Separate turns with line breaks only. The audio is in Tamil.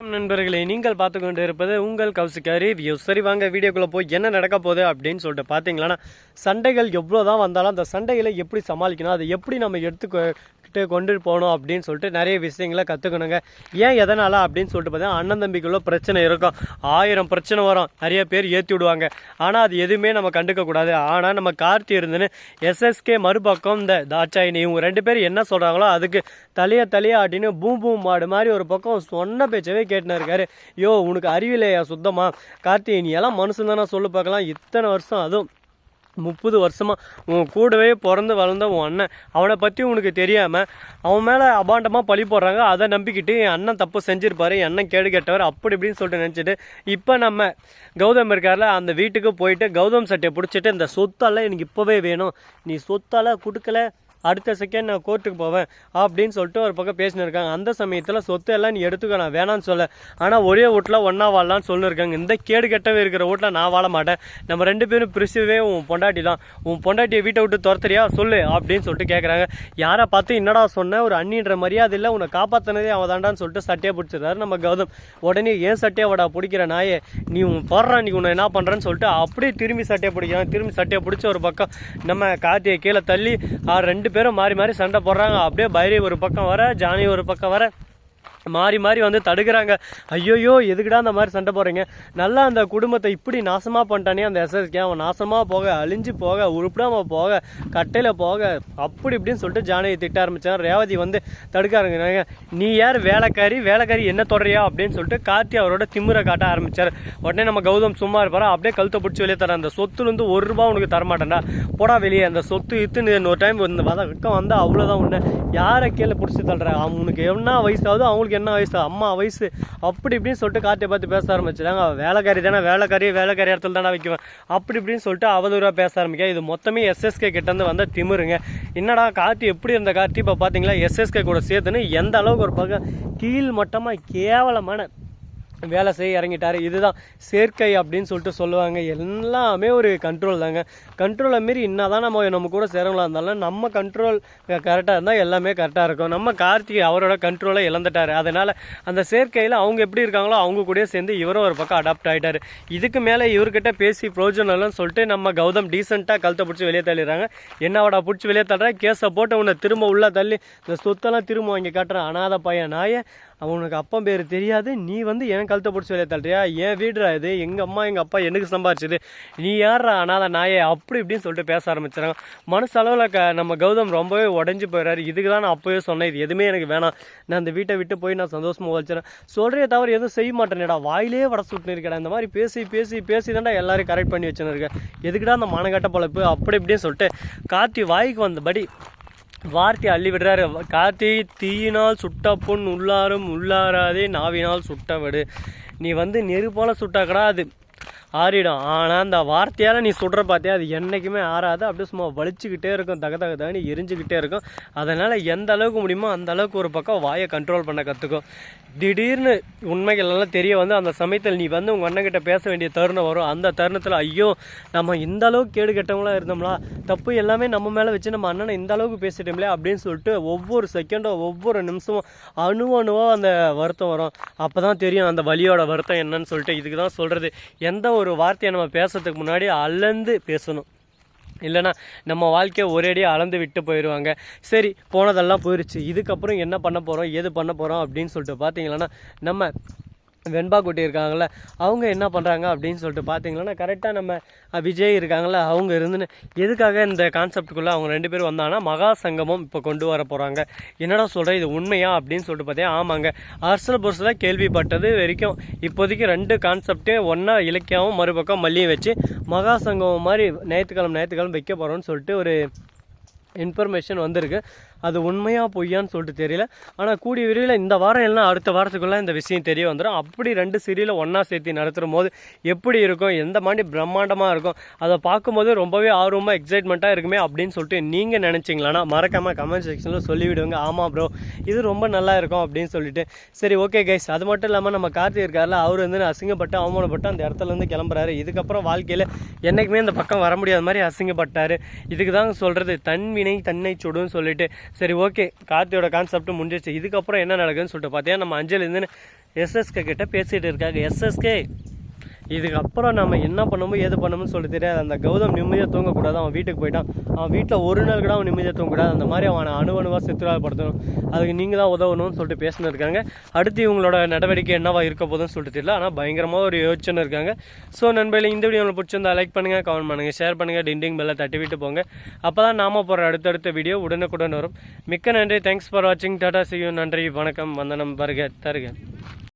நண்பர்களே, நீங்கள் பார்த்து கொண்டு இருப்பது உங்கள் கௌசிகா ரிவ்யூஸ். சரி, வாங்க வீடியோக்குள்ளே போய் என்ன நடக்க போகுது அப்படின்னு சொல்லிட்டு பார்த்தீங்களன்னா, சண்டைகள் எவ்வளோ தான் வந்தாலும் அந்த சண்டைகளை எப்படி சமாளிக்கணும், அதை எப்படி நம்ம எடுத்துக்கிட்டு கொண்டு போகணும் அப்படின்னு சொல்லிட்டு நிறைய விஷயங்களை கற்றுக்கணுங்க. ஏன் எதனால் அப்படின்னு சொல்லிட்டு பார்த்தீங்கன்னா, அண்ணன் தம்பிக்குள்ள பிரச்சனை இருக்கும், 1000 பிரச்சனை வரும், நிறைய பேர் ஏற்றி விடுவாங்க. ஆனால் அது எதுவுமே நம்ம கண்டுக்கக்கூடாது. ஆனால் நம்ம கார்த்தி இருந்துன்னு எஸ்எஸ்கே மறுபக்கம் இந்த தாட்சாயினி இவங்க 2 பேர் என்ன சொல்கிறாங்களோ அதுக்கு தலையை அப்படின்னு பூம் பூம் மாடு மாதிரி ஒரு பக்கம் சொன்ன பேச்சவே கேட்டுன்னு இருக்காரு. யோ, உனக்கு அறிவில்லையா சுத்தமா? கார்த்தி, நீ எல்லாம் மனுஷன் தானே சொல்லு பார்க்கலாம். இத்தனை வருஷம், அதுவும் 30 வருஷமாக உன் கூடவே பிறந்து வளர்ந்த உன் அண்ணன், அவனை பற்றி உனக்கு தெரியாமல் அவன் மேலே அபாண்டமாக பழி போடுறாங்க. அதை நம்பிக்கிட்டு என் அண்ணன் தப்பு செஞ்சுருப்பாரு, என் அண்ணன் கேடு கெட்டவர் அப்படி இப்படின்னு சொல்லிட்டு நினச்சிட்டு இப்போ நம்ம கௌதம் இருக்கார்ல, அந்த வீட்டுக்கு போயிட்டு கௌதம் சட்டையை பிடிச்சிட்டு இந்த சொத்தால் எனக்கு இப்போவே வேணும், நீ சொத்தால் கொடுக்கல அடுத்த செகண்ட் நான் கோர்ட்டுக்கு போவேன் அப்படின்னு சொல்லிட்டு ஒரு பக்கம் பேசினு இருக்காங்க. அந்த சமயத்தில் சொத்து எல்லாம் நீ எடுத்துக்க, நான் வேணான்னு சொல்ல, ஆனால் ஒரே வீட்டில் ஒன்றா வாழலான்னு சொல்லியிருக்காங்க. இந்த கேடு கெட்டவே இருக்கிற வீட்டில் நான் வாழ மாட்டேன், நம்ம 2 பேரும் பிரிச்சுவே உன் பொண்டாட்டி தான், உன் பொண்டாட்டியை வீட்டை விட்டு துரத்துறியா சொல்லு அப்படின்னு சொல்லிட்டு கேட்குறாங்க. யாரை பார்த்து என்னடா சொன்ன, ஒரு அண்ணின்ற மரியாதை இல்லை, உன்னை காப்பாற்றினதே அவன் தாண்டான்னு சொல்லிட்டு சட்டையை பிடிச்சிடுறாரு நம்ம கௌதம். உடனே ஏன் சட்டையை வடா பிடிக்கிற நாயே, நீ போடுறான், நீ உன்னை என்ன பண்ணுறேன்னு சொல்லிட்டு அப்படியே திரும்பி சட்டையை பிடிக்கிறான். திரும்பி சட்டையை பிடிச்சி ஒரு பக்கம் நம்ம கார்த்தியை கீழே தள்ளி 2 பேரும் மாறி மாறி சண்டை போடுறாங்க. அப்படியே பைரி ஒரு பக்கம் வர, ஜானி ஒரு பக்கம் வர, மாறி மாறி வந்து தடுக்கிறாங்க. ஐயோயோ, எதுக்குடா அந்த மாதிரி சண்டை போடுறீங்க, நல்லா அந்த குடும்பத்தை இப்படி நாசமாக பண்ணிட்டானே அந்த எஸ்எஸ்கே, அவன் நாசமாக போக, அழிஞ்சு போக, உருப்பிடாமல் போக, கட்டையில் போக, அப்படி இப்படின்னு சொல்லிட்டு ஜானியை திட்ட ஆரம்பிச்சாங்க. ரேவதி வந்து தடுக்காருங்க. நீ யார் வேலைக்காரி என்ன தொடரியா அப்படின்னு சொல்லிட்டு கார்த்தி அவரோட திமிரை காட்ட ஆரம்பிச்சார். உடனே நம்ம கௌதம் சும்மா இருப்பாரா, அப்படியே கழுத்தை பிடிச்சி வெளியே தர, அந்த சொத்துலேருந்து ₹1 உனக்கு தரமாட்டேன்டா, போடா வெளியே, அந்த சொத்து இத்துன்னு ஒரு டைம் வதக்கம் வந்தால் அவ்வளோதான், உன்னை யாரை கீழே பிடிச்சி தள்ளுற, அவனுக்கு என்ன வயசாகுதோ அவங்களுக்கு என்ன வயசு, அம்மா வயசு, அப்படி இப்படின்னு சொல்லிட்டு கார்த்தியை பார்த்து பேச ஆரம்பிச்சிட்டாங்க. வேலைக்காரி தானே, வேலைக்காரி இடத்துல தானே வைக்குவேன், அப்படி இப்படின்னு சொல்லிட்டு அவதூறாக பேச ஆரம்பிக்க. இது மொத்தமே எஸ்எஸ்கே கிட்டேருந்து வந்த திமிருங்க. என்னடா கார்த்தி எப்படி இருந்த கார்த்தி இப்போ பார்த்தீங்களா எஸ்எஸ்கே கூட சேர்த்துன்னு எந்த அளவுக்கு ஒரு பக்கம் கீழ் மட்டமாக கேவலமான வேலை செய்ய இறங்கிட்டார். இதுதான் சேர்க்கை அப்படின்னு சொல்லிட்டு சொல்லுவாங்க. எல்லாமே ஒரு கண்ட்ரோல் தாங்க. கண்ட்ரோலை மாரி என்னதான் நம்ம கூட சேரவங்களா இருந்தாலும் நம்ம கண்ட்ரோல் கரெக்டாக இருந்தால் எல்லாமே கரெக்டாக இருக்கும். நம்ம கார்த்திகை அவரோட கண்ட்ரோலை இழந்துட்டார். அதனால் அந்த சேர்க்கையில் அவங்க எப்படி இருக்காங்களோ அவங்க கூட சேர்ந்து இவரும் ஒரு பக்கம் அடாப்ட் ஆகிட்டார். இதுக்கு மேலே இவர்கிட்ட பேசி ப்ரோஜனம்னு சொல்லிட்டு நம்ம கௌதம் டீசெண்டாக கழுத்தை பிடிச்சி வெளியே தள்ளிடுறாங்க. என்னவாடா பிடிச்சி வெளியே தள்ளுற, கேஸை போட்டு உன்னை திரும்ப உள்ளே தள்ளி இந்த சொத்தெல்லாம் திரும்ப வாங்கி காட்டுறான், அனாத பையன் நாயை, அவனுக்கு அப்பா பேர் தெரியாது, நீ வந்து என் கழுத்தை பிடிச்சி வெளியே தள்ளுறியா, என் வீடுறா இது, எங்கள் அம்மா எங்கள் அப்பா எனக்கு சம்பாரிச்சது, நீ யாரா அனாத நாயே, அப்படி இப்படின்னு சொல்லிட்டு பேச ஆரம்பிச்சிடறாங்க. மனசளவில் நம்ம கௌதம் ரொம்பவே உடஞ்சி போயிடுறாரு. இதுக்கு தான் நான் அப்போவே சொன்னேன், இது எதுவுமே எனக்கு வேணாம், நான் அந்த வீட்டை விட்டு போய் நான் சந்தோஷமாக வச்சுறேன், சொல்கிறே தவிர எதுவும் செய்ய மாட்டேனேடா, வாயிலே வட சுட்டுன்னு இருக்கடா, இந்த மாதிரி பேசி பேசி பேசி தான்டா எல்லாரையும் கரெக்ட் பண்ணி வச்சுன்னு இருக்கேன், எதுக்குடா அந்த மானகட்ட பொழப்பு அப்படி இப்படின்னு சொல்லிட்டு கார்த்தி வாய்க்கு வந்தபடி வார்த்தை அள்ளி விடுறாரு. கார்த்தி, தீயினால் சுட்ட பொன் உள்ளாரும் உள்ளாராதே நாவினால் சுட்ட விடு, நீ வந்து நெருப்பால சுட்டாக்கடா அது ஆறிடும், ஆனால் அந்த வார்த்தையால் நீ சுடுற பார்த்தியா அது என்றைக்குமே ஆறாது, அப்படியே சும்மா வலிச்சுக்கிட்டே இருக்கும், தகதகதானி எரிஞ்சுக்கிட்டே இருக்கும். அதனால் எந்த அளவுக்கு முடியுமோ அந்த அளவுக்கு ஒரு பக்கம் வாயை கண்ட்ரோல் பண்ண கற்றுக்கும். திடீர்னு உண்மைகள் எல்லாம் தெரிய வந்து அந்த சமயத்தில் நீ வந்து உங்கள் அண்ணன்கிட்ட பேச வேண்டிய தருணம் வரும். அந்த தருணத்தில் ஐயோ, நம்ம இந்த அளவுக்கு கேடு கெட்டவங்களாக இருந்தோம்னா, தப்பு எல்லாமே நம்ம மேலே வச்சு நம்ம அண்ணனை இந்த அளவுக்கு பேசிட்டோம்லே அப்படின்னு சொல்லிட்டு ஒவ்வொரு செகண்டும் ஒவ்வொரு நிமிஷமும் அணுவாக அந்த வருத்தம் வரும். அப்போ தான் தெரியும் அந்த வலியோட வருத்தம் என்னன்னு சொல்லிட்டு. இதுக்கு தான் சொல்கிறது, எந்த ஒரு வார்த்தையை நம்ம பேசுறதுக்கு முன்னாடி அளந்து பேசணும், இல்லைனா நம்ம வாழ்க்கையை ஒரேடியாக அளந்து விட்டு போயிடுவாங்க. சரி, போனதெல்லாம் போயிடுச்சு, இதுக்கப்புறம் என்ன பண்ண போகிறோம் ஏது பண்ண போகிறோம் அப்படின்னு சொல்லிட்டு பார்த்தீங்கன்னா, நம்ம வெண்பா குட்டி இருக்காங்கள, அவங்க என்ன பண்ணுறாங்க அப்படின்னு சொல்லிட்டு பார்த்தீங்கன்னா, கரெக்டாக நம்ம விஜய் இருக்காங்கள, அவங்க இருந்துன்னு எதுக்காக இந்த கான்செப்டுக்குள்ளே அவங்க 2 பேரும் வந்தாங்கன்னா, மகா சங்கமம் இப்போ கொண்டு வர போகிறாங்க. என்னடா சொல்கிறேன், இது உண்மையா அப்படின்னு சொல்லிட்டு பார்த்தேன். ஆமாங்க, அரசியல் பொருசில் கேள்விப்பட்டது வரைக்கும் இப்போதைக்கு 2 கான்செப்டையும் ஒன்றா இலக்கியாவும் மறுபக்கம் மல்லியும் வச்சு மகா சங்கமம் மாதிரி ஞாயிற்றுக்கிழமை வைக்க போகிறோன்னு சொல்லிட்டு ஒரு இன்ஃபர்மேஷன் வந்திருக்கு. அது உண்மையாக பொய்யான்னு சொல்லிட்டு தெரியல. ஆனால் கூடிய விரைவில் இந்த வாரம் எல்லாம் அடுத்த வாரத்துக்குள்ளே இந்த விஷயம் தெரிய வந்துடும். அப்படி 2 சீரியலை ஒன்றா சேர்த்து நடத்துகிற போது எப்படி இருக்கும், எந்த மாதிரி பிரம்மாண்டமாக இருக்கும், அதை பார்க்கும்போது ரொம்பவே ஆர்வமாக எக்ஸைட்மெண்ட்டாக இருக்குமே அப்படின்னு சொல்லிட்டு நீங்கள் நினச்சிங்களான்னா மறக்காமல் கமெண்ட் செக்ஷனில் சொல்லிவிடுங்க. ஆமாம் ப்ரோ, இது ரொம்ப நல்லா இருக்கும் அப்படின்னு சொல்லிட்டு. சரி, ஓகே கைஸ். அது மட்டும் இல்லாமல் நம்ம கார்த்தி இருக்கார்ல, அவர் வந்து அசிங்கப்பட்டு அவமானப்பட்டு அந்த இடத்துலேருந்து கிளம்புறாரு. இதுக்கப்புறம் வாழ்க்கையில் என்றைக்குமே இந்த பக்கம் வர முடியாத மாதிரி அசிங்கப்பட்டார். இதுக்கு தான் சொல்கிறது, தன்வினை தன்னை சுடுன்னு சொல்லிட்டு சரி ஓகே, கார்த்தியோட கான்செப்ட் முடிஞ்சிச்சு. இதுக்கப்புறம் என்ன நடக்குதுன்னு சொல்லிட்டு பார்த்தீங்கன்னா நம்ம அஞ்சலி இருந்து எஸ்எஸ்கே கிட்ட பேசிகிட்டு இருக்காங்க. எஸ்எஸ்கே இதுக்கப்புறம் நம்ம என்ன பண்ணமோ ஏது பண்ணணும்னு சொல்லி தெரியாது. அந்த கௌதம் நிம்மதியாக தூங்கக்கூடாது, அவன் வீட்டுக்கு போயிட்டான், அவன் வீட்டில் ஒரு நாள் கூட அவன் நிம்மதியாக தூங்கக்கூடாது, அந்த மாதிரி அவனை அணுவணுவாக சித்திரவதைப்படுத்தணும், அதுக்கு நீங்கள் தான் உதவணும்னு சொல்லிட்டு பேசினு இருக்காங்க. அடுத்து இவங்களோட நடவடிக்கை என்னவா இருக்க போதுன்னு சொல்லிட்டு தெரியல, ஆனால் பயங்கரமாக ஒரு யோசனை இருக்காங்க. ஸோ நண்பர்களே, இந்த வீடியோ உங்களுக்கு பிடிச்சிருந்தா லைக் பண்ணுங்கள், கமெண்ட் பண்ணுங்கள், ஷேர் பண்ணுங்கள், டிண்டிங் பெல்லை தட்டி விட்டு போங்க. அப்போ தான் நாம போகிற அடுத்தடுத்த வீடியோ உடனுக்குடன் வரும். மிக்க நன்றி, தேங்க்ஸ் ஃபார் வாட்சிங், டாடா, see you, நன்றி, வணக்கம், வந்தனம், வருக தருக.